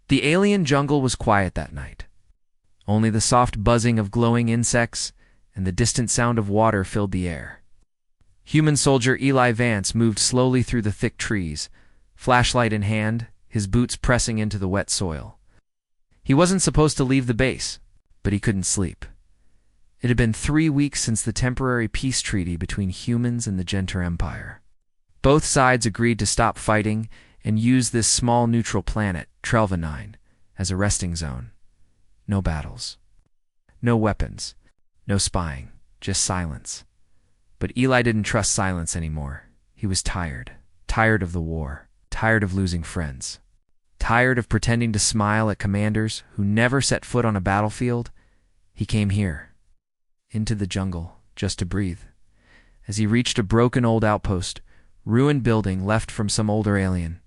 The alien jungle was quiet that night. Only the soft buzzing of glowing insects and the distant sound of water filled the air. Human soldier Eli Vance moved slowly through the thick trees, flashlight in hand, his boots pressing into the wet soil. He wasn't supposed to leave the base, but he couldn't sleep. It had been 3 weeks since the temporary peace treaty between humans and the Genter Empire. Both sides agreed to stop fighting and use this small neutral planet, Trelva-9, as a resting zone. No battles. No weapons. No spying. Just silence. But Eli didn't trust silence anymore. He was tired. Tired of the war. Tired of losing friends. Tired of pretending to smile at commanders who never set foot on a battlefield. He came here. Into the jungle, just to breathe. As he reached a broken old outpost, ruined building left from some older alien.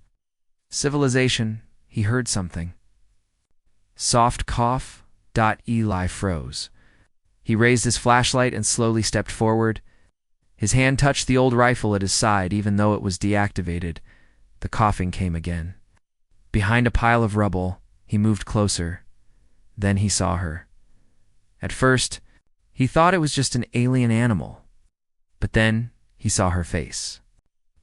Civilization, he heard something. Soft cough. Eli froze. He raised his flashlight and slowly stepped forward. His hand touched the old rifle at his side, even though it was deactivated. The coughing came again. Behind a pile of rubble, he moved closer. Then he saw her. At first, he thought it was just an alien animal. But then he saw her face.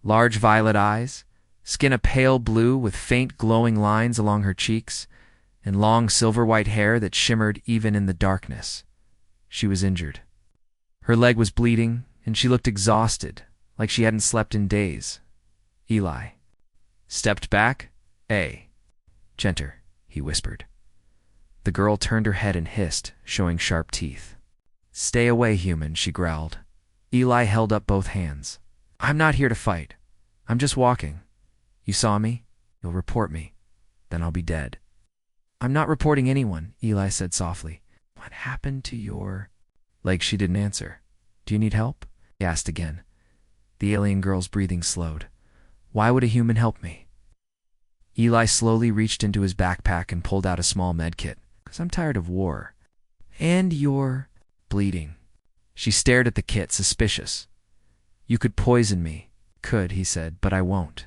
Large violet eyes, skin a pale blue with faint glowing lines along her cheeks, and long silver-white hair that shimmered even in the darkness. She was injured. Her leg was bleeding, and she looked exhausted, like she hadn't slept in days. Eli stepped back. Genter, he whispered. The girl turned her head and hissed, showing sharp teeth. Stay away, human, she growled. Eli held up both hands. I'm not here to fight. I'm just walking. You saw me? You'll report me. Then I'll be dead. I'm not reporting anyone, Eli said softly. What happened to your leg? She didn't answer. Do you need help? He asked again. The alien girl's breathing slowed. Why would a human help me? Eli slowly reached into his backpack and pulled out a small med kit. Because I'm tired of war. And you're bleeding. She stared at the kit, suspicious. You could poison me. Could, he said, but I won't.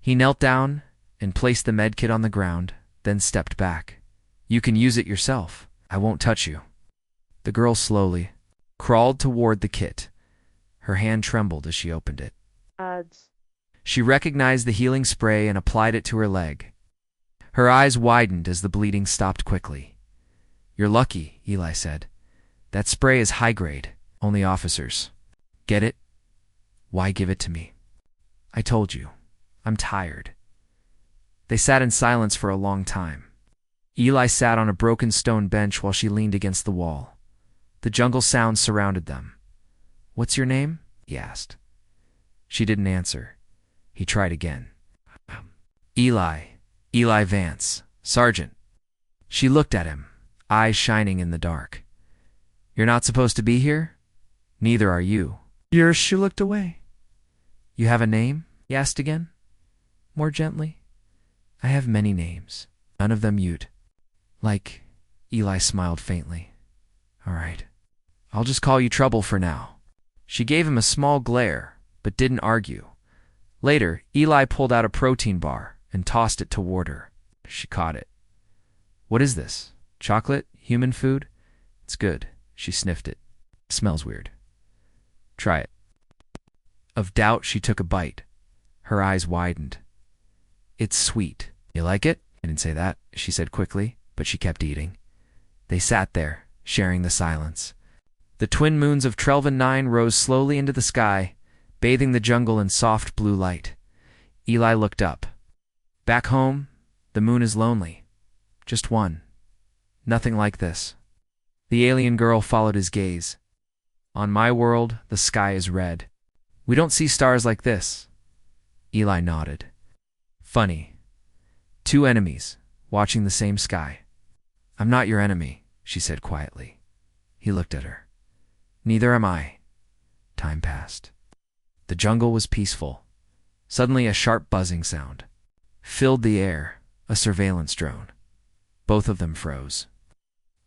He knelt down and placed the med kit on the ground, then stepped back. You can use it yourself. I won't touch you. The girl slowly crawled toward the kit. Her hand trembled as she opened it. She recognized the healing spray and applied it to her leg. Her eyes widened as the bleeding stopped quickly. You're lucky, Eli said. That spray is high grade. Only officers. Get it? Why give it to me? I told you. I'm tired. They sat in silence for a long time. Eli sat on a broken stone bench while she leaned against the wall. The jungle sounds surrounded them. What's your name? He asked. She didn't answer. He tried again. Eli Vance, Sergeant. She looked at him, eyes shining in the dark. You're not supposed to be here? Neither are you. She looked away. You have a name? He asked again, more gently. I have many names, none of them Ute. Like, Eli smiled faintly. All right. I'll just call you Trouble for now. She gave him a small glare, but didn't argue. Later, Eli pulled out a protein bar and tossed it toward her. She caught it. What is this? Chocolate? Human food? It's good. She sniffed it. Smells weird. Try it. Of doubt, she took a bite. Her eyes widened. It's sweet. You like it? I didn't say that, she said quickly, but she kept eating. They sat there, sharing the silence. The twin moons of Trelva-9 rose slowly into the sky, bathing the jungle in soft blue light. Eli looked up. Back home, the moon is lonely. Just one. Nothing like this. The alien girl followed his gaze. On my world, the sky is red. We don't see stars like this. Eli nodded. Funny. Two enemies, watching the same sky. I'm not your enemy, she said quietly. He looked at her. Neither am I. Time passed. The jungle was peaceful. Suddenly a sharp buzzing sound filled the air, a surveillance drone. Both of them froze.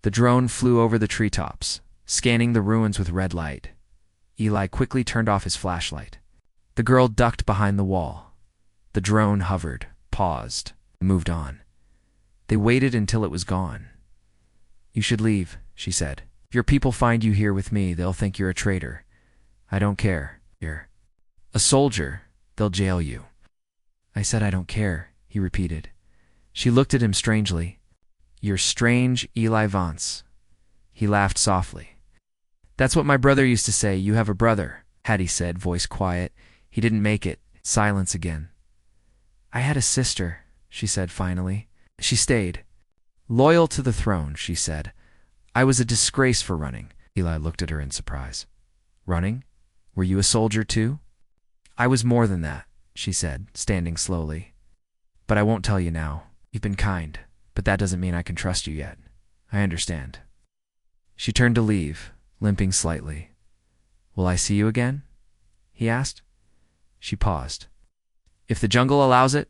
The drone flew over the treetops, scanning the ruins with red light. Eli quickly turned off his flashlight. The girl ducked behind the wall. The drone hovered, paused, moved on. They waited until it was gone. "You should leave," she said. "If your people find you here with me, they'll think you're a traitor. I don't care. You're a soldier. They'll jail you." "I said I don't care," he repeated. She looked at him strangely. "You're strange, Eli Vance." He laughed softly. "That's what my brother used to say. You have a brother," Hattie said, voice quiet. "He didn't make it." Silence again. "I had a sister," she said finally. She stayed. "Loyal to the throne," she said. "I was a disgrace for running." Eli looked at her in surprise. "Running? Were you a soldier too?" "I was more than that," she said, standing slowly. "But I won't tell you now. You've been kind, but that doesn't mean I can trust you yet. I understand." She turned to leave, limping slightly. "Will I see you again?" he asked. She paused. "If the jungle allows it."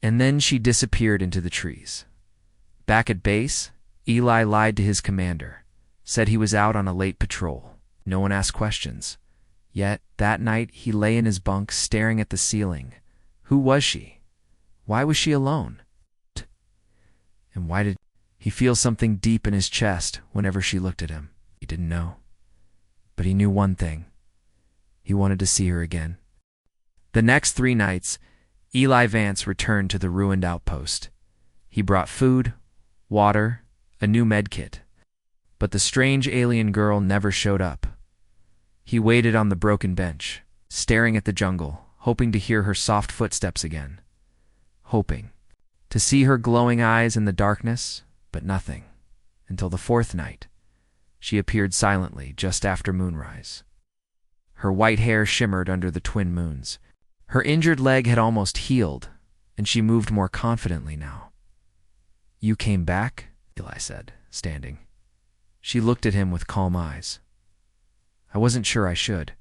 And then she disappeared into the trees. Back at base, Eli lied to his commander, said he was out on a late patrol. No one asked questions. Yet, that night, he lay in his bunk staring at the ceiling. Who was she? Why was she alone? And why did he feel something deep in his chest whenever she looked at him? He didn't know. But he knew one thing. He wanted to see her again. The next 3 nights, Eli Vance returned to the ruined outpost. He brought food, water, a new medkit. But the strange alien girl never showed up. He waited on the broken bench, staring at the jungle, hoping to hear her soft footsteps again. Hoping to see her glowing eyes in the darkness, but nothing. Until the 4th night, she appeared silently just after moonrise. Her white hair shimmered under the twin moons. Her injured leg had almost healed, and she moved more confidently now. "You came back?" Eli said, standing. She looked at him with calm eyes. "I wasn't sure I should.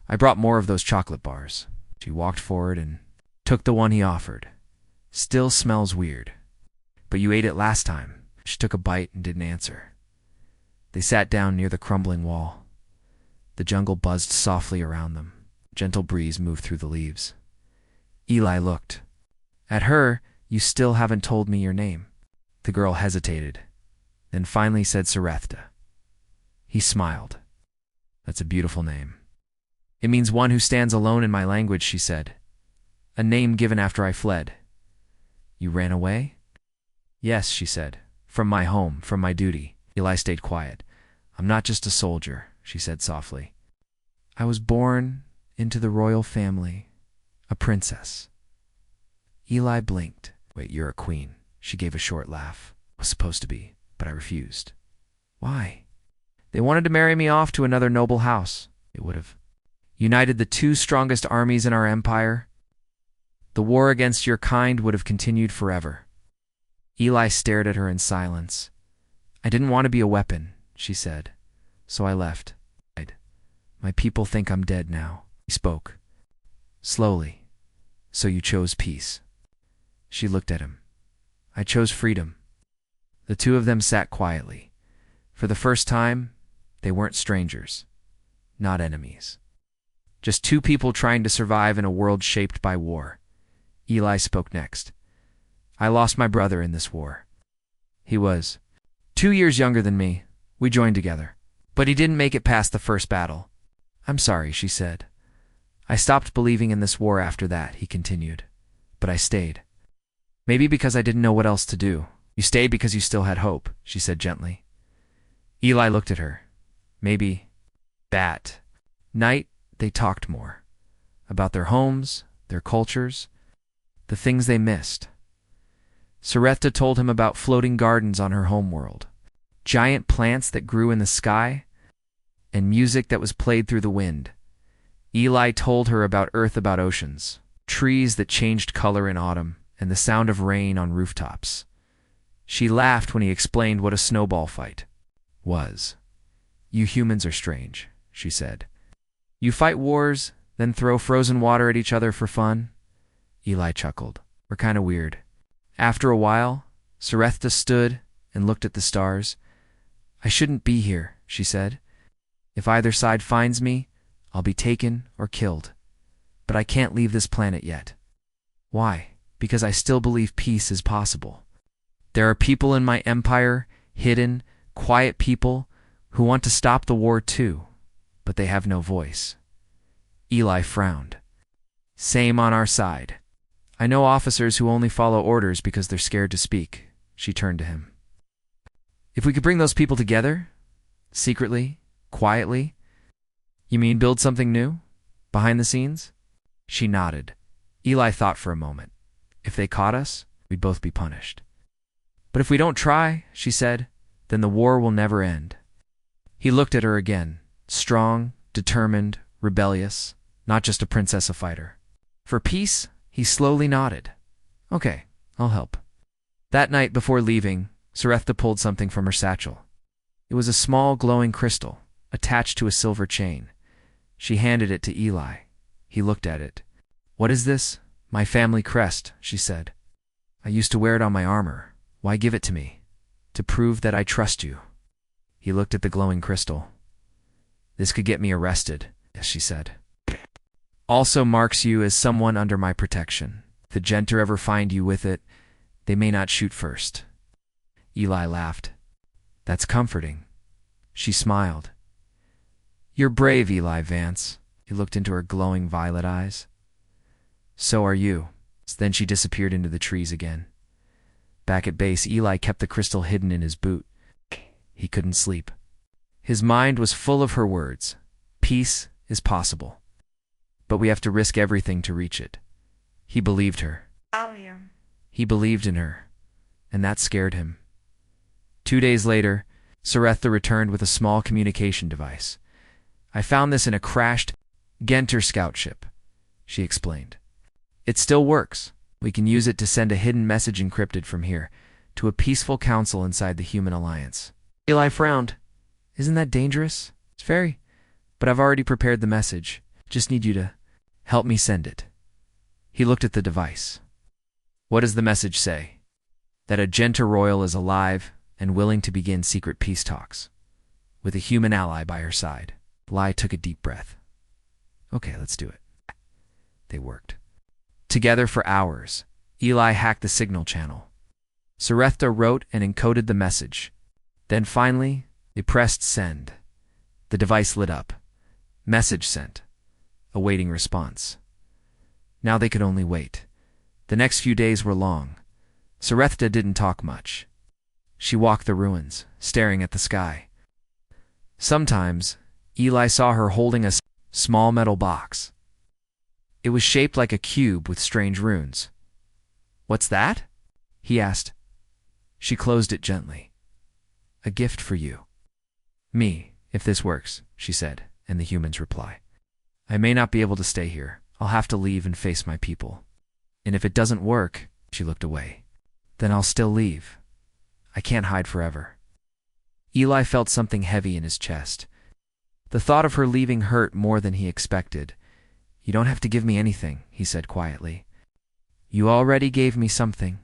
I brought more of those chocolate bars." She walked forward and took the one he offered. "Still smells weird. But you ate it last time." She took a bite and didn't answer. They sat down near the crumbling wall. The jungle buzzed softly around them. A gentle breeze moved through the leaves. Eli looked. At her, "You still haven't told me your name." The girl hesitated, then finally said Sarepta. He smiled. "That's a beautiful name." "It means one who stands alone in my language," she said. "A name given after I fled." "You ran away?" "Yes," she said. "From my home, from my duty." Eli stayed quiet. "I'm not just a soldier," she said softly. "I was born into the royal family, a princess." Eli blinked. "Wait, you're a queen." She gave a short laugh. "I was supposed to be, but I refused." "Why?" "They wanted to marry me off to another noble house. It would have united the 2 strongest armies in our empire. The war against your kind would have continued forever." Eli stared at her in silence. "I didn't want to be a weapon," she said. "So I left. My people think I'm dead now." He spoke. Slowly. "So you chose peace." She looked at him. "I chose freedom." The 2 of them sat quietly. For the first time, they weren't strangers. Not enemies. Just 2 people trying to survive in a world shaped by war. Eli spoke next. "I lost my brother in this war. He was 2 years younger than me. We joined together. But he didn't make it past the first battle." "I'm sorry," she said. "I stopped believing in this war after that," he continued. "But I stayed. Maybe because I didn't know what else to do." "You stayed because you still had hope," she said gently. Eli looked at her. Maybe. That night, they talked more. About their homes, their cultures, the things they missed. Sarepta told him about floating gardens on her homeworld, giant plants that grew in the sky, and music that was played through the wind. Eli told her about Earth about oceans, trees that changed color in autumn, and the sound of rain on rooftops. She laughed when he explained what a snowball fight was. "You humans are strange," she said. "You fight wars, then throw frozen water at each other for fun." Eli chuckled. "We're kind of weird." After a while, Sarepta stood and looked at the stars. "I shouldn't be here," she said. "If either side finds me, I'll be taken or killed. But I can't leave this planet yet." "Why?" "Because I still believe peace is possible." There are people in my empire, hidden, quiet people, who want to stop the war too, but they have no voice. Eli frowned. Same on our side. I know officers who only follow orders because they're scared to speak. She turned to him. If we could bring those people together, secretly, quietly, you mean build something new? Behind the scenes? She nodded. Eli thought for a moment. If they caught us, we'd both be punished. But if we don't try, she said, then the war will never end. He looked at her again, strong, determined, rebellious, not just a princess a fighter. For peace, he slowly nodded. Okay, I'll help. That night before leaving, Sarepta pulled something from her satchel. It was a small glowing crystal, attached to a silver chain. She handed it to Eli. He looked at it. What is this? My family crest, she said. I used to wear it on my armor. Why give it to me? To prove that I trust you. He looked at the glowing crystal. This could get me arrested, she said. Also marks you as someone under my protection. If the Genter ever find you with it, they may not shoot first. Eli laughed. That's comforting. She smiled. You're brave, Eli Vance. He looked into her glowing violet eyes. So are you. Then she disappeared into the trees again. Back at base, Eli kept the crystal hidden in his boot. He couldn't sleep. His mind was full of her words. Peace is possible. But we have to risk everything to reach it. He believed her. He believed in her, and that scared him. 2 days later, Sarepta returned with a small communication device. I found this in a crashed Genter scout ship, she explained. It still works. We can use it to send a hidden message encrypted from here to a peaceful council inside the Human Alliance. Eli frowned. Isn't that dangerous? It's very. But I've already prepared the message. Just need you to help me send it. He looked at the device. What does the message say? That a Genter royal is alive and willing to begin secret peace talks, with a human ally by her side. Eli took a deep breath. Okay, let's do it. They worked. Together for hours, Eli hacked the signal channel. Sarepta wrote and encoded the message. Then finally, they pressed send. The device lit up. Message sent. Awaiting response. Now they could only wait. The next few days were long. Sarepta didn't talk much. She walked the ruins, staring at the sky. Sometimes, Eli saw her holding a small metal box. It was shaped like a cube with strange runes. What's that? He asked. She closed it gently. A gift for you. Me, if this works, she said, and the human's reply. I may not be able to stay here. I'll have to leave and face my people. And if it doesn't work, she looked away, then I'll still leave. I can't hide forever. Eli felt something heavy in his chest. The thought of her leaving hurt more than he expected. You don't have to give me anything, he said quietly. You already gave me something.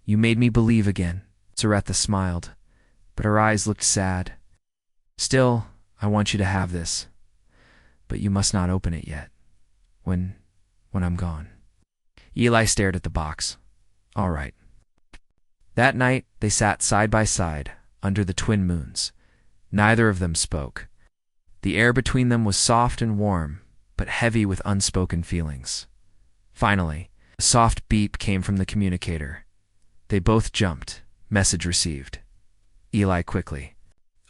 You made me believe again. Sarepta smiled, but her eyes looked sad. Still, I want you to have this. But you must not open it yet. When I'm gone. Eli stared at the box. All right. That night, they sat side by side, under the twin moons. Neither of them spoke. The air between them was soft and warm, but heavy with unspoken feelings. Finally, a soft beep came from the communicator. They both jumped. Message received. Eli quickly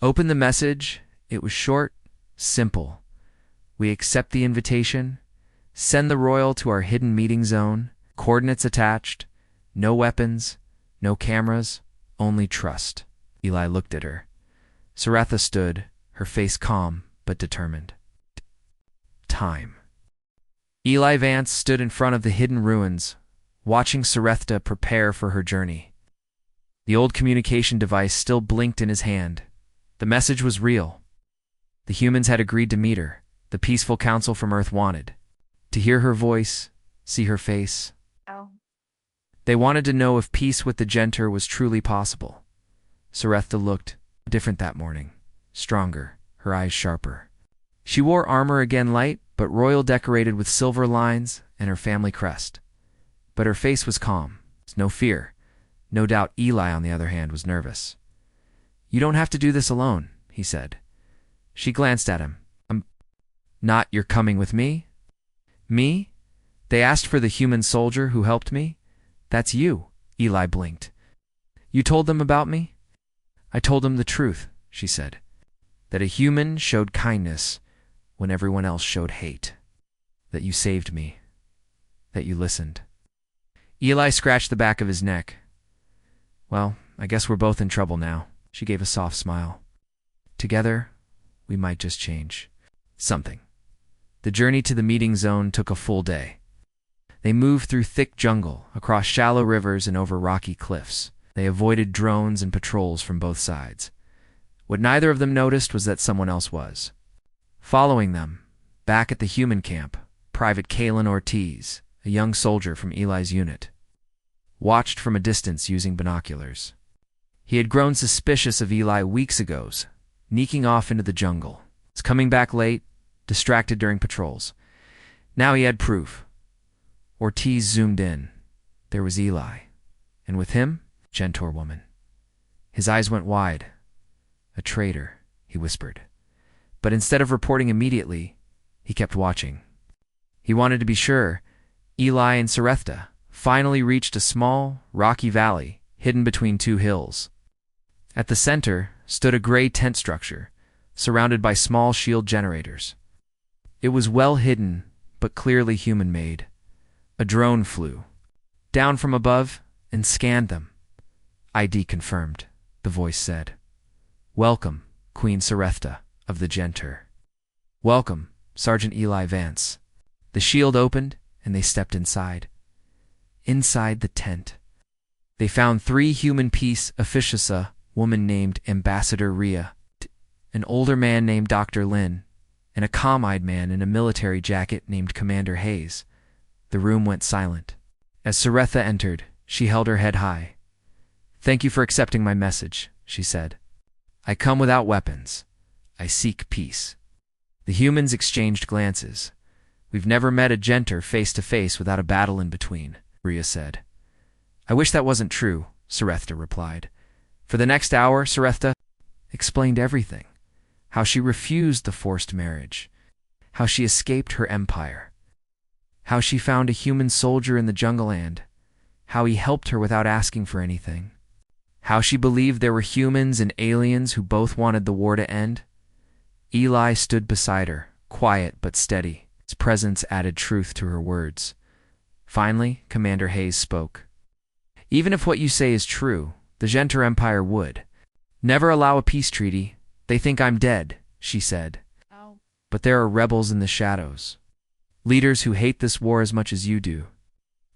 opened the message. It was short, simple. We accept the invitation. Send the royal to our hidden meeting zone. Coordinates attached. No weapons, no cameras, only trust. Eli looked at her. Sarepta stood, her face calm but determined. Time. Eli Vance stood in front of the hidden ruins, watching Sarepta prepare for her journey. The old communication device still blinked in his hand. The message was real. The humans had agreed to meet her. The peaceful council from Earth wanted to hear her voice, see her face. They wanted to know if peace with the Genter was truly possible. Sarepta looked different that morning, stronger, her eyes sharper. She wore armor again light, but royal decorated with silver lines and her family crest. But her face was calm, no fear, No doubt Eli, on the other hand, was nervous. "You don't have to do this alone," he said. She glanced at him. Not you're coming with me?" "Me? They asked for the human soldier who helped me? That's you." Eli blinked. "You told them about me?" "I told them the truth," she said. "That a human showed kindness when everyone else showed hate. That you saved me. That you listened." Eli scratched the back of his neck. "Well, I guess we're both in trouble now." She gave a soft smile. "Together, we might just change something." The journey to the meeting zone took a full day. They moved through thick jungle, across shallow rivers and over rocky cliffs. They avoided drones and patrols from both sides. What neither of them noticed was that someone else was. Following them, back at the human camp, Private Kalen Ortiz, a young soldier from Eli's unit, watched from a distance using binoculars. He had grown suspicious of Eli weeks ago, sneaking off into the jungle. He's coming back late, distracted during patrols. Now he had proof. Ortiz zoomed in. There was Eli, and with him, Gentor woman. His eyes went wide. "A traitor," he whispered. But instead of reporting immediately, he kept watching. He wanted to be sure. Eli and Sarepta finally reached a small, rocky valley hidden between two hills. At the center stood a gray tent structure, surrounded by small shield generators. It was well hidden, but clearly human-made. A drone flew down from above and scanned them. "ID confirmed," the voice said. "Welcome, Queen Sarepta of the Gentor." "Welcome, Sergeant Eli Vance." The shield opened, and they stepped inside. Inside the tent, they found 3 human peace officials, a woman named Ambassador Rhea, an older man named Dr. Lin, and a calm-eyed man in a military jacket named Commander Hayes. The room went silent. As Sarepta entered, she held her head high. "Thank you for accepting my message," she said. "I come without weapons. I seek peace." The humans exchanged glances. "We've never met a Gentor face-to-face without a battle in between," Rhea said. "I wish that wasn't true," Sarepta replied. For the next hour, Sarepta explained everything. How she refused the forced marriage. How she escaped her empire. How she found a human soldier in the jungle and how he helped her without asking for anything. How she believed there were humans and aliens who both wanted the war to end. Eli stood beside her, quiet but steady. His presence added truth to her words. Finally, Commander Hayes spoke. "Even if what you say is true, the Gentor Empire would never allow a peace treaty. They think I'm dead," she said. "Oh." "But there are rebels in the shadows. Leaders who hate this war as much as you do.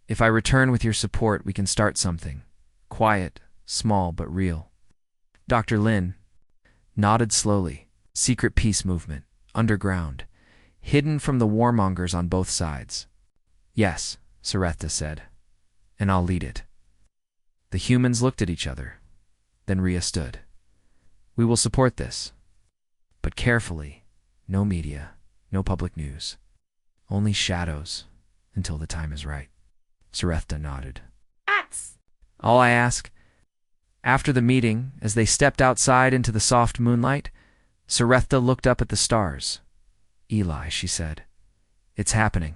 If I return with your support, we can start something. Quiet, small, but real." Dr. Lin nodded slowly. Secret peace movement, underground, hidden from the warmongers on both sides. "Yes," Sarepta said, "and I'll lead it." The humans looked at each other. Then Rhea stood. "We will support this. But carefully. No media, no public news. Only shadows until the time is right." Sarepta nodded. "Ats!" "All I ask." After the meeting, as they stepped outside into the soft moonlight, Sarepta looked up at the stars. "Eli," she said, "it's happening.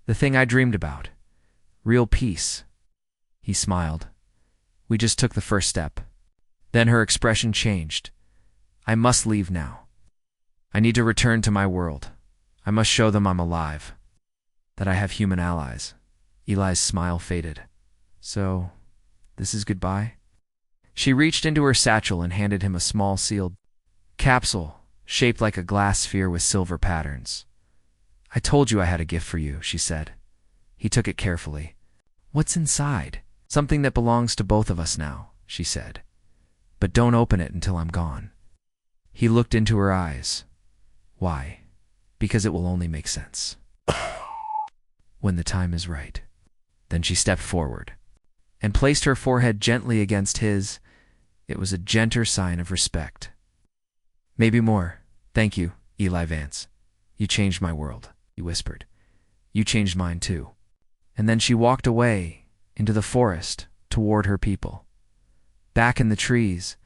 The thing I dreamed about. Real peace." He smiled. "We just took the first step." Then her expression changed. "I must leave now. I need to return to my world. I must show them I'm alive. That I have human allies." Eli's smile faded. "So, this is goodbye?" She reached into her satchel and handed him a small sealed capsule, shaped like a glass sphere with silver patterns. "I told you I had a gift for you," she said. He took it carefully. "What's inside?" "Something that belongs to both of us now," she said. "But don't open it until I'm gone." He looked into her eyes. "Why?" "Because it will only make sense when the time is right." Then she stepped forward and placed her forehead gently against his. It was a gentle sign of respect. "Maybe more. Thank you, Eli Vance. You changed my world," he whispered. "You changed mine too." And then she walked away into the forest toward her people. Back in the trees,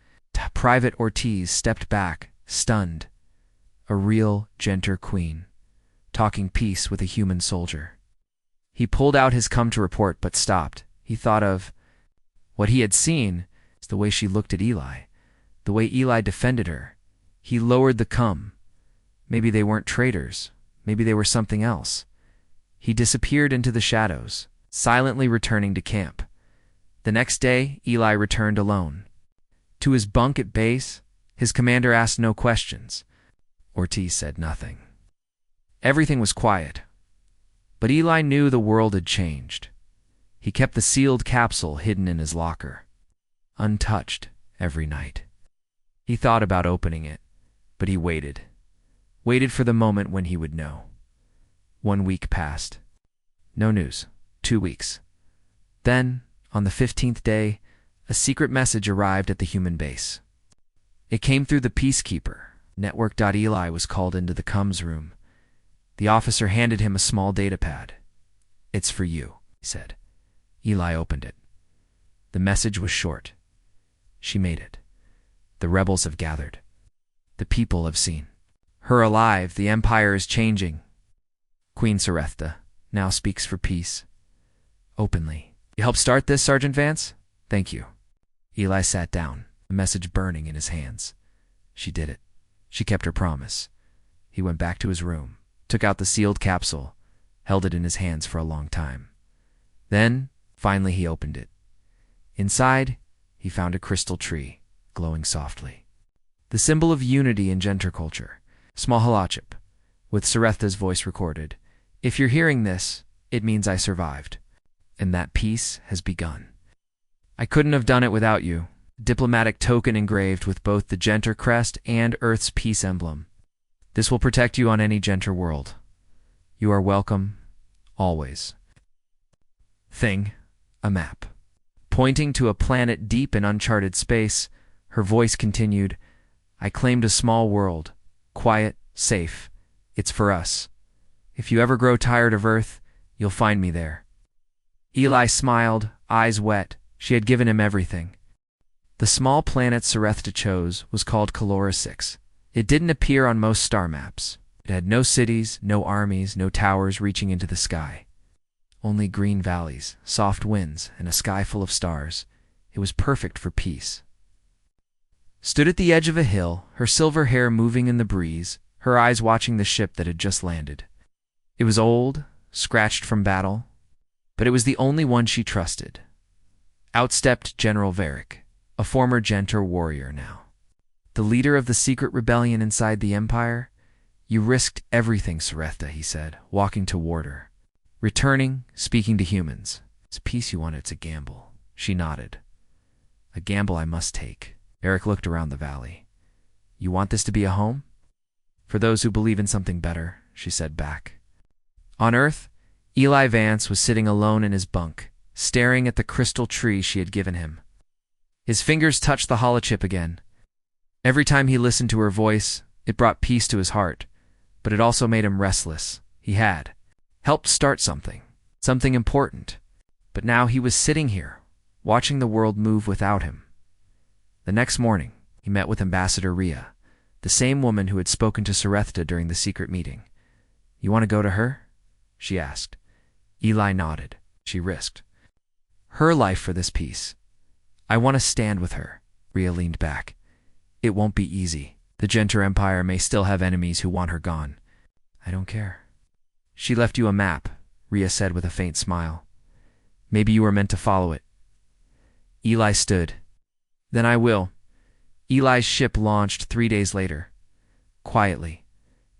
Private Ortiz stepped back, stunned. A real Genter queen, talking peace with a human soldier. He pulled out his come to report but stopped. He thought of what he had seen, the way she looked at Eli, the way Eli defended her. He lowered the come. Maybe they weren't traitors. Maybe they were something else. He disappeared into the shadows, silently returning to camp. The next day, Eli returned alone. To his bunk at base, his commander asked no questions. Ortiz said nothing. Everything was quiet. But Eli knew the world had changed. He kept the sealed capsule hidden in his locker, untouched every night. He thought about opening it, but he waited for the moment when he would know. 1 week passed. No news. 2 weeks. Then, on the 15th day, a secret message arrived at the human base. It came through the peacekeeper. Network.Eli was called into the comms room. The officer handed him a small datapad. "It's for you," he said. Eli opened it. The message was short. "She made it. The rebels have gathered. The people have seen her alive. The empire is changing. Queen Sarethta now speaks for peace. Openly. You helped start this, Sergeant Vance? Thank you." Eli sat down, the message burning in his hands. She did it. She kept her promise. He went back to his room, took out the sealed capsule, held it in his hands for a long time. Then, finally, he opened it. Inside, he found a crystal tree, glowing softly. The symbol of unity in Genter culture. Small holochip, with Sarethta's voice recorded. "If you're hearing this, it means I survived. And that peace has begun. I couldn't have done it without you." Diplomatic token engraved with both the Genter crest and Earth's peace emblem. "This will protect you on any Genter world. You are welcome, always." Thing, a map. Pointing to a planet deep in uncharted space, her voice continued, "I claimed a small world, quiet, safe. It's for us. If you ever grow tired of Earth, you'll find me there." Eli smiled, eyes wet. She had given him everything. The small planet Sarethta chose was called Calora 6. It didn't appear on most star maps. It had no cities, no armies, no towers reaching into the sky. Only green valleys, soft winds, and a sky full of stars. It was perfect for peace. Stood at the edge of a hill, her silver hair moving in the breeze, her eyes watching the ship that had just landed. It was old, scratched from battle, but it was the only one she trusted. Out stepped General Varick, a former Genter warrior now. "The leader of the secret rebellion inside the Empire? You risked everything, Sarethta," he said, walking toward her. "Returning, speaking to humans. It's a peace you wanted, it's a gamble." She nodded. "A gamble I must take." Eric looked around the valley. "You want this to be a home?" "For those who believe in something better," she said back. On Earth, Eli Vance was sitting alone in his bunk, staring at the crystal tree she had given him. His fingers touched the holochip again. Every time he listened to her voice, it brought peace to his heart, but it also made him restless. He had helped start something important, but now he was sitting here, watching the world move without him. The next morning, he met with Ambassador Rhea, the same woman who had spoken to Sarethta during the secret meeting. "You want to go to her?" she asked. Eli nodded. She risked her life for this peace. "I want to stand with her." Rhea leaned back. "It won't be easy. The Genter Empire may still have enemies who want her gone." "I don't care." "She left you a map," Rhea said with a faint smile. "Maybe you were meant to follow it." Eli stood. "Then I will." Eli's ship launched 3 days later. Quietly.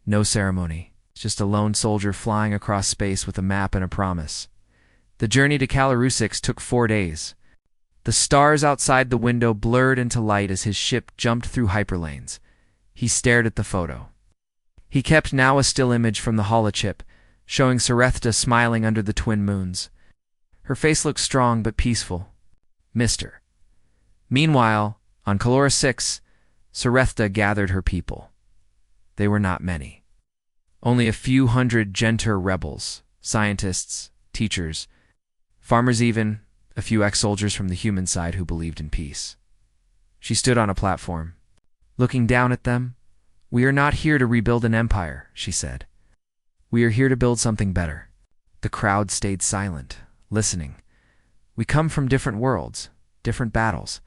No ceremony. Just a lone soldier flying across space with a map and a promise. The journey to Calorusix took 4 days. The stars outside the window blurred into light as his ship jumped through hyperlanes. He stared at the photo. He kept now a still image from the holochip, showing Sarethta smiling under the twin moons. Her face looked strong but peaceful. "Mister." Meanwhile, on Calora 6, Sarethta gathered her people. They were not many. Only a few hundred Genter rebels, scientists, teachers, farmers even, a few ex-soldiers from the human side who believed in peace. She stood on a platform. Looking down at them, "We are not here to rebuild an empire," she said. "We are here to build something better." The crowd stayed silent, listening. "We come from different worlds, different battles.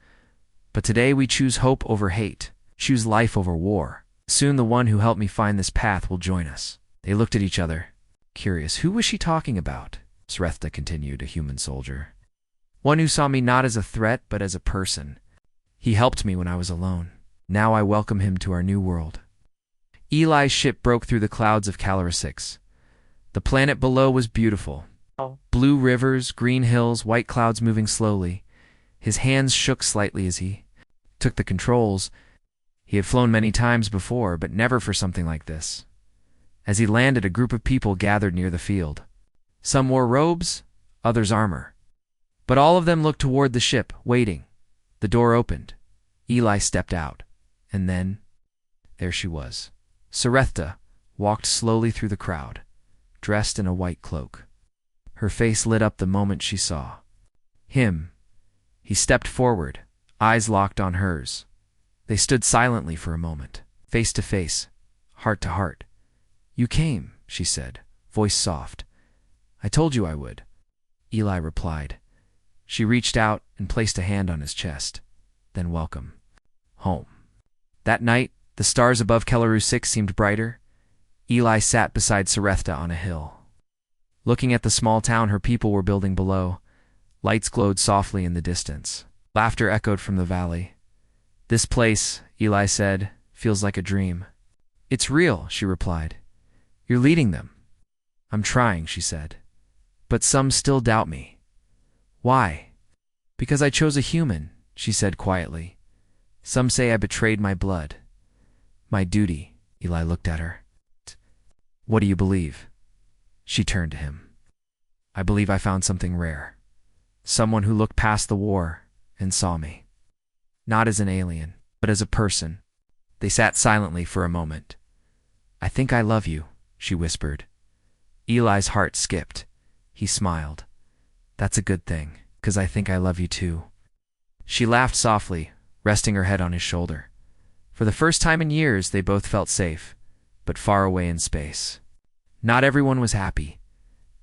But today we choose hope over hate, choose life over war. Soon the one who helped me find this path will join us." They looked at each other, curious. "Who was she talking about?" Srethta continued, a human soldier. "One who saw me not as a threat, but as a person. He helped me when I was alone. Now I welcome him to our new world." Eli's ship broke through the clouds of Calora 6. The planet below was beautiful. Blue rivers, green hills, white clouds moving slowly. His hands shook slightly as he took the controls. He had flown many times before, but never for something like this. As he landed, a group of people gathered near the field. Some wore robes, others armor. But all of them looked toward the ship, waiting. The door opened. Eli stepped out. And then, there she was. Srethta walked slowly through the crowd, dressed in a white cloak. Her face lit up the moment she saw him. He stepped forward, eyes locked on hers. They stood silently for a moment, face to face, heart to heart. "You came," she said, voice soft. "I told you I would," Eli replied. She reached out and placed a hand on his chest. "Then welcome home." That night, the stars above Calora 6 seemed brighter. Eli sat beside Srethta on a hill. Looking at the small town her people were building below, lights glowed softly in the distance. Laughter echoed from the valley. "This place," Eli said, "feels like a dream." "It's real," she replied. "You're leading them." "I'm trying," she said. "But some still doubt me." "Why?" "Because I chose a human," she said quietly. "Some say I betrayed my blood. My duty." Eli looked at her. "What do you believe?" She turned to him. "I believe I found something rare. Someone who looked past the war and saw me. Not as an alien, but as a person." They sat silently for a moment. "I think I love you," she whispered. Eli's heart skipped. He smiled. "That's a good thing, 'cause I think I love you too." She laughed softly, resting her head on his shoulder. For the first time in years, they both felt safe, but far away in space. Not everyone was happy.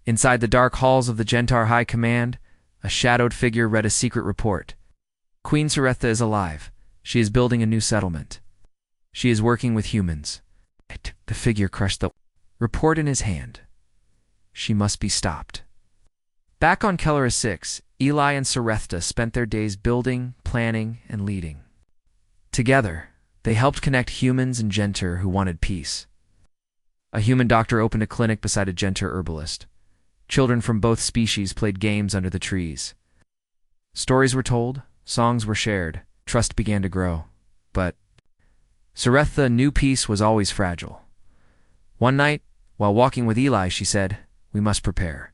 Inside the dark halls of the Gentar High Command, a shadowed figure read a secret report. "Queen Srethta is alive. She is building a new settlement. She is working with humans." The figure crushed the report in his hand. She must be stopped. Back on Calora 6, Eli and Srethta spent their days building, planning, and leading. Together, they helped connect humans and Gentar who wanted peace. A human doctor opened a clinic beside a Gentar herbalist. Children from both species played games under the trees. Stories were told, songs were shared, trust began to grow. But Srethta knew peace was always fragile. One night, while walking with Eli, she said, "We must prepare.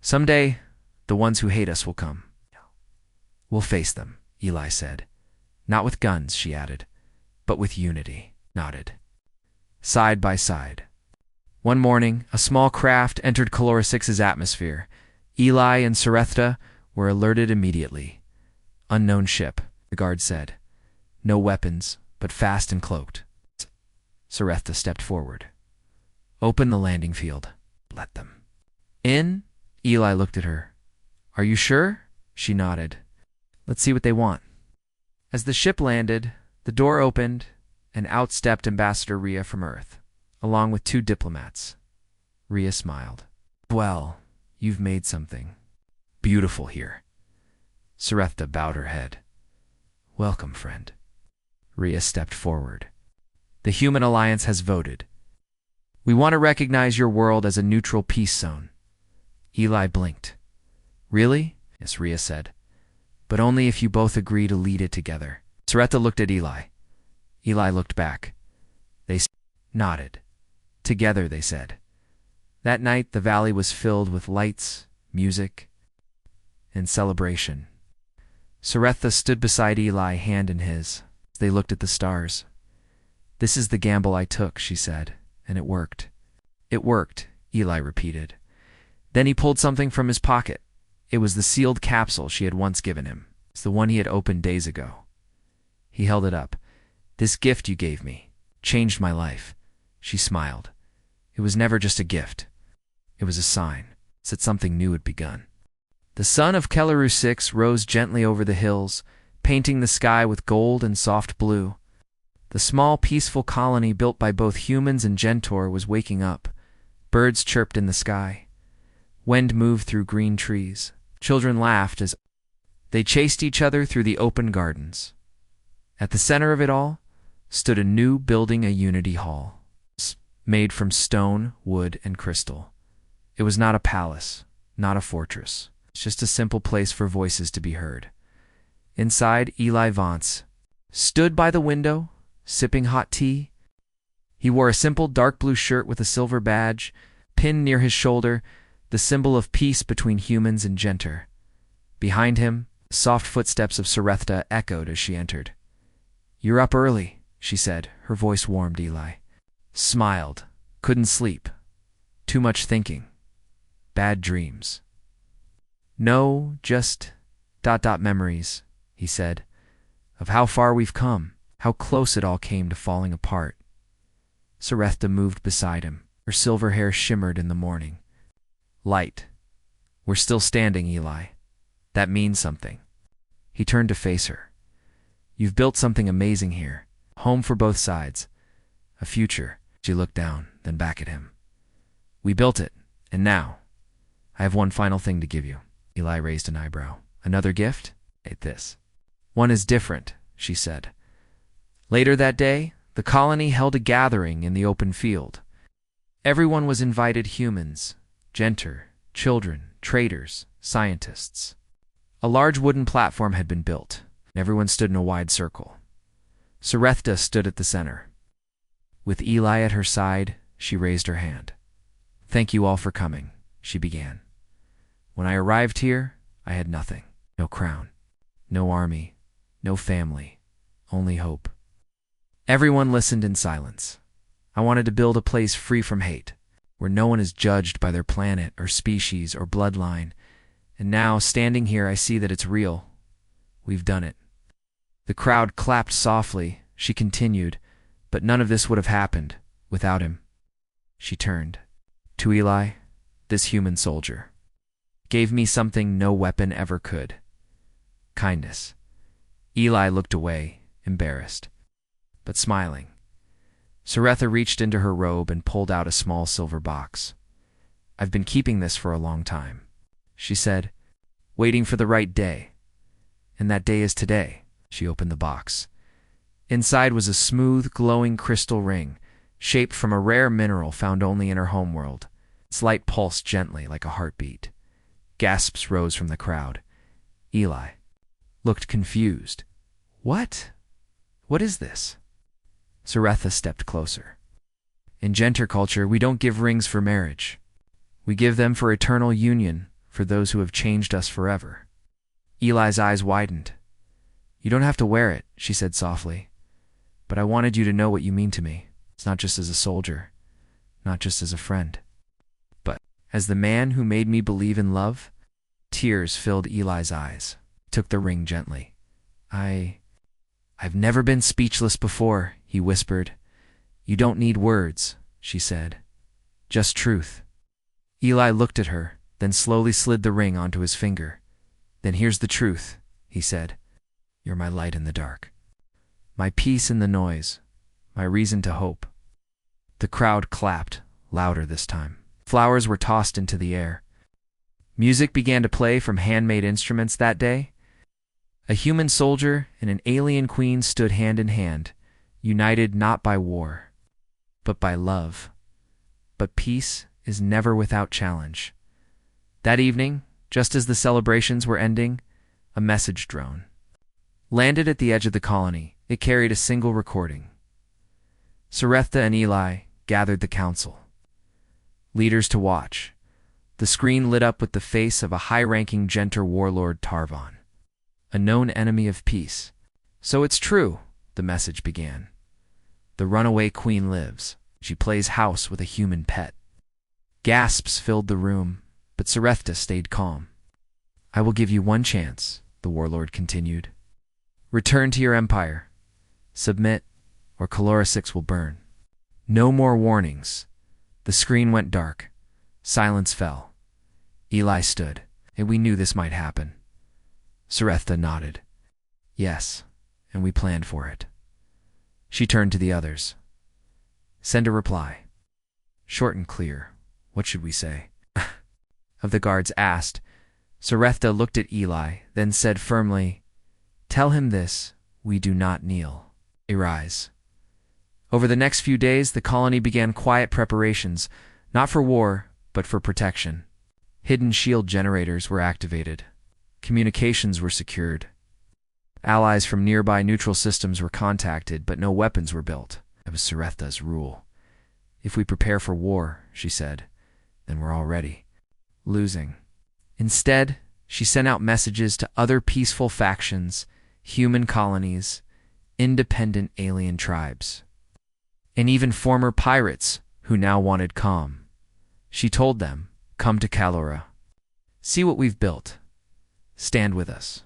Someday, the ones who hate us will come. We'll face them," Eli said. "Not with guns," she added, "but with unity." Nodded. Side by side. One morning, a small craft entered Calora 6's atmosphere. Eli and Srethta were alerted immediately. "Unknown ship," the guard said. "No weapons, but fast and cloaked." Srethta stepped forward. "Open the landing field. Let them in." Eli looked at her. "Are you sure?" She nodded. "Let's see what they want." As the ship landed, the door opened, and out stepped Ambassador Rhea from Earth, along with 2 diplomats. Rhea smiled. "Well, you've made something beautiful here." Srethta bowed her head. "Welcome, friend." Rhea stepped forward. "The Human Alliance has voted. We want to recognize your world as a neutral peace zone." Eli blinked. "Really?" Yes, Rhea said. "But only if you both agree to lead it together." Srethta looked at Eli. Eli looked back. They nodded. "Together," they said. That night, the valley was filled with lights, music, and celebration. Srethta stood beside Eli, hand in his. They looked at the stars. "This is the gamble I took," she said, "and it worked." "It worked," Eli repeated. Then he pulled something from his pocket. It was the sealed capsule she had once given him. It's the one he had opened days ago. He held it up. "This gift you gave me changed my life." She smiled. It was never just a gift. It was a sign. It said something new had begun. The sun of Kelleru 6 rose gently over the hills, painting the sky with gold and soft blue. The small, peaceful colony built by both humans and Gentor was waking up. Birds chirped in the sky. Wind moved through green trees. Children laughed as they chased each other through the open gardens. At the center of it all stood a new building, a unity hall, made from stone, wood, and crystal. It was not a palace, not a fortress. It's just a simple place for voices to be heard. Inside, Eli Vance stood by the window, sipping hot tea. He wore a simple dark blue shirt with a silver badge, pinned near his shoulder, the symbol of peace between humans and Gentor. Behind him, the soft footsteps of Sarethta echoed as she entered. "You're up early," she said. Her voice warmed Eli. Smiled. "Couldn't sleep. Too much thinking. Bad dreams." "No, just ... memories," he said, "of how far we've come, how close it all came to falling apart." Sarethta moved beside him. Her silver hair shimmered in the morning. "Light. We're still standing, Eli. That means something." He turned to face her. "You've built something amazing here. Home for both sides. A future." She looked down, then back at him. "We built it, and now I have one final thing to give you." Eli raised an eyebrow. "Another gift?" "Ate this." "One is different," she said. Later that day, the colony held a gathering in the open field. Everyone was invited: humans, Gentor, children, traders, scientists. A large wooden platform had been built, and everyone stood in a wide circle. Sarethta stood at the center. With Eli at her side, she raised her hand. "Thank you all for coming," she began. "When I arrived here, I had nothing. No crown, no army, no family, only hope." Everyone listened in silence. "I wanted to build a place free from hate, where no one is judged by their planet or species or bloodline. And now, standing here, I see that it's real. We've done it." The crowd clapped softly. She continued, "But none of this would have happened without him." She turned to Eli. "This human soldier gave me something no weapon ever could. Kindness." Eli looked away, embarrassed, but smiling. Sarethta reached into her robe and pulled out a small silver box. "I've been keeping this for a long time," she said, "waiting for the right day. And that day is today." She opened the box. Inside was a smooth, glowing crystal ring, shaped from a rare mineral found only in her homeworld. Its light pulsed gently like a heartbeat. Gasps rose from the crowd. Eli looked confused. What is this?" Sarethta stepped closer. "In Gentor culture, we don't give rings for marriage. We give them for eternal union, for those who have changed us forever." Eli's eyes widened. "You don't have to wear it," she said softly. "But I wanted you to know what you mean to me. It's not just as a soldier, not just as a friend, but as the man who made me believe in love." Tears filled Eli's eyes. He took the ring gently. I've never been speechless before," he whispered. "You don't need words," she said. "Just truth." Eli looked at her, then slowly slid the ring onto his finger. "Then here's the truth," he said. "You're my light in the dark, my peace in the noise, my reason to hope." The crowd clapped, louder this time. Flowers were tossed into the air. Music began to play from handmade instruments that day. A human soldier and an alien queen stood hand in hand, united not by war, but by love. But peace is never without challenge. That evening, just as the celebrations were ending, a message drone landed at the edge of the colony. It carried a single recording. Sarethta and Eli gathered the council. Leaders to watch. The screen lit up with the face of a high-ranking Gentor warlord, Tarvon, a known enemy of peace. "So it's true," the message began. "The runaway queen lives. She plays house with a human pet." Gasps filled the room, but Sarethta stayed calm. I will give you one chance, the warlord continued. Return to your empire. Submit, or Calora 6 will burn. No more warnings. The screen went dark. Silence fell. Eli stood, and we knew this might happen. Sarepta nodded. Yes, and we planned for it. She turned to the others. Send a reply. Short and clear. What should we say? Of the guards asked. Sarepta looked at Eli, then said firmly, Tell him this, we do not kneel. Arise. Over the next few days, the colony began quiet preparations, not for war, but for protection. Hidden shield generators were activated. Communications were secured. Allies from nearby neutral systems were contacted, but no weapons were built. It was Sarepta's rule. If we prepare for war, she said, then we're already losing. Instead, she sent out messages to other peaceful factions, human colonies, independent alien tribes, and even former pirates who now wanted calm. She told them, come to Calora. See what we've built. Stand with us.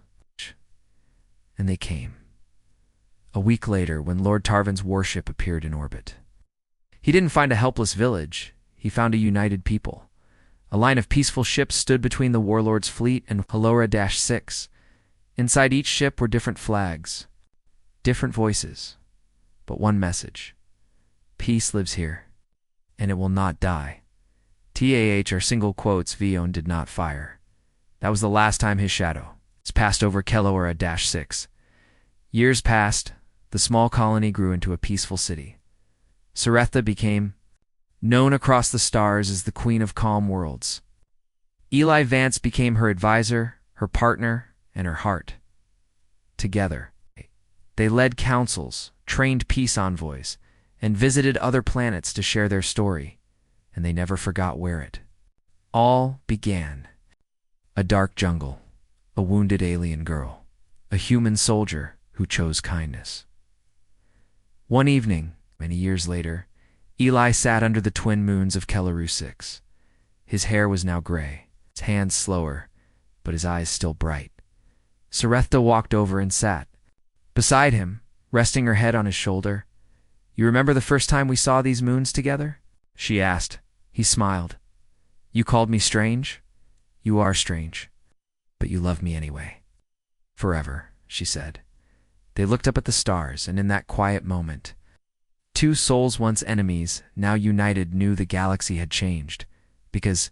And they came. A week later, when Lord Tarvin's warship appeared in orbit. He didn't find a helpless village. He found a united people. A line of peaceful ships stood between the warlord's fleet and Calora-6. Inside each ship were different flags, different voices, but one message. Peace lives here, and it will not die. TAH are single quotes Vion did not fire. That was the last time his shadow passed over Calora-6. Years passed, the small colony grew into a peaceful city. Sarepta became known across the stars as the Queen of Calm Worlds. Eli Vance became her advisor, her partner, and her heart. Together, they led councils, trained peace envoys, and visited other planets to share their story, and they never forgot where it all began. A dark jungle, a wounded alien girl, a human soldier who chose kindness. One evening, many years later, Eli sat under the twin moons of Kelleru-6. His hair was now gray, his hands slower, but his eyes still bright. Sarepta walked over and sat beside him, resting her head on his shoulder. You remember the first time we saw these moons together? She asked. He smiled. You called me strange? You are strange, but you love me anyway. Forever, she said. They looked up at the stars, and in that quiet moment, two souls once enemies, now united, knew the galaxy had changed. Because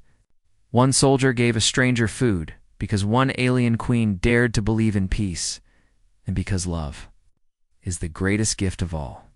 one soldier gave a stranger food, because one alien queen dared to believe in peace, and because love is the greatest gift of all.